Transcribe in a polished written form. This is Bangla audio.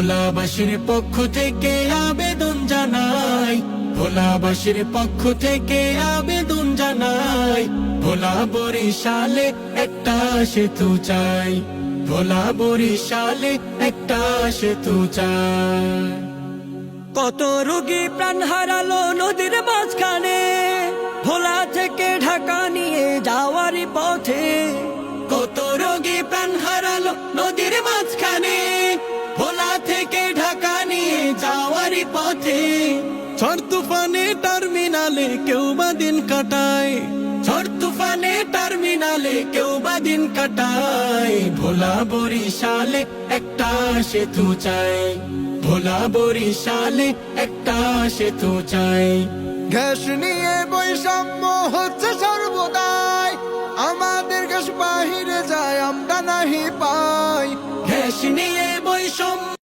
ভোলাবাসীর পক্ষ থেকে আবেদন জানাই, ভোলাবাসীর পক্ষ থেকে আবেদন জানাই, ভোলা বরিশালে একটা সেতু চাই, ভোলা বরিশালে একটা সেতু চাই। কত রোগী প্রাণ হারালো নদীর মাঝখানে, ভোলা থেকে ঢাকা নিয়ে যাওয়ার পথে। কত রোগী প্রাণ হারালো নদীর মাঝখানে, ভোলা থেকে ঢাকা নিয়ে যাওয়ার পথে। ঝড় তুফানে টার্মিনালে কেউ বা দিন কাটায়, ঝড় তুফানে টার্মিনালে কেউ বা দিন কাটায়। ভোলা বরিশালে একটা সেতু চাই, ভোলা বরিশালে একটা সেতু চাই। গ্যাস নিয়ে বৈষম্য হচ্ছে সর্বদাই, আমাদের গ্যাস বাহিরে যায় আমরা নাহি পাই। গ্যাস নিয়ে বৈষম্য